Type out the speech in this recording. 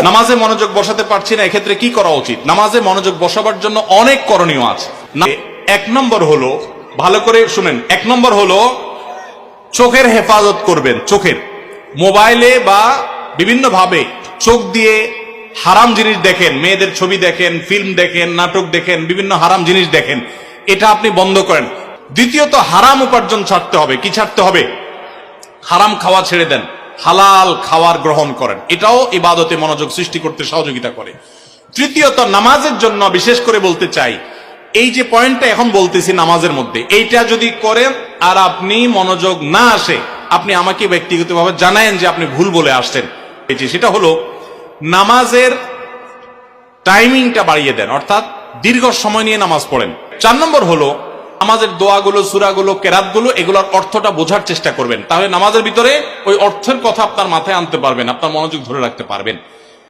নামাজে মনোযোগ বসাতে পারছি না, এক্ষেত্রে কি করা উচিত? নামাজে মনোযোগ বসাবার জন্য অনেক করণীয় আছে। এক নম্বর হলো, ভালো করে শুনেন, এক নম্বর হলো চোখের হেফাজত করবেন। চোখের, মোবাইলে বা বিভিন্ন ভাবে চোখ দিয়ে হারাম জিনিস দেখেন, মেয়েদের ছবি দেখেন, ফিল্ম দেখেন, নাটক দেখেন, বিভিন্ন হারাম জিনিস দেখেন, এটা আপনি বন্ধ করেন। দ্বিতীয়ত, হারাম উপার্জন ছাড়তে হবে। কি ছাড়তে হবে? হারাম খাওয়া ছেড়ে দেন, হালাল খাওয়ার গ্রহণ করেন। এটাও ইবাদতে মনোযোগ সৃষ্টি করতে সহযোগিতা করে। তৃতীয়ত, নামাজের জন্য বিশেষ করে বলতে চাই, এই যে পয়েন্টটা এখন বলতেছি নামাজের মধ্যে, এইটা যদি করেন আর আপনি মনোযোগ না আসে, আপনি আমাকে ব্যক্তিগতভাবে জানায়েন যে আপনি ভুল বলে আসছেন। সেটা হলো নামাজের টাইমিংটা বাড়িয়ে দেন, অর্থাৎ দীর্ঘ সময় নিয়ে নামাজ পড়েন। 4 নম্বর হলো নামাজের দোয়াগুলো, সূরাগুলো, কেরাতগুলো, এগুলোর অর্থটা বোঝার চেষ্টা করবেন। তাহলে নামাজের ভিতরে ওই অর্থের কথা আপনার মাথায় আনতে পারবেন, আপনার মনোযোগ ধরে রাখতে পারবেন।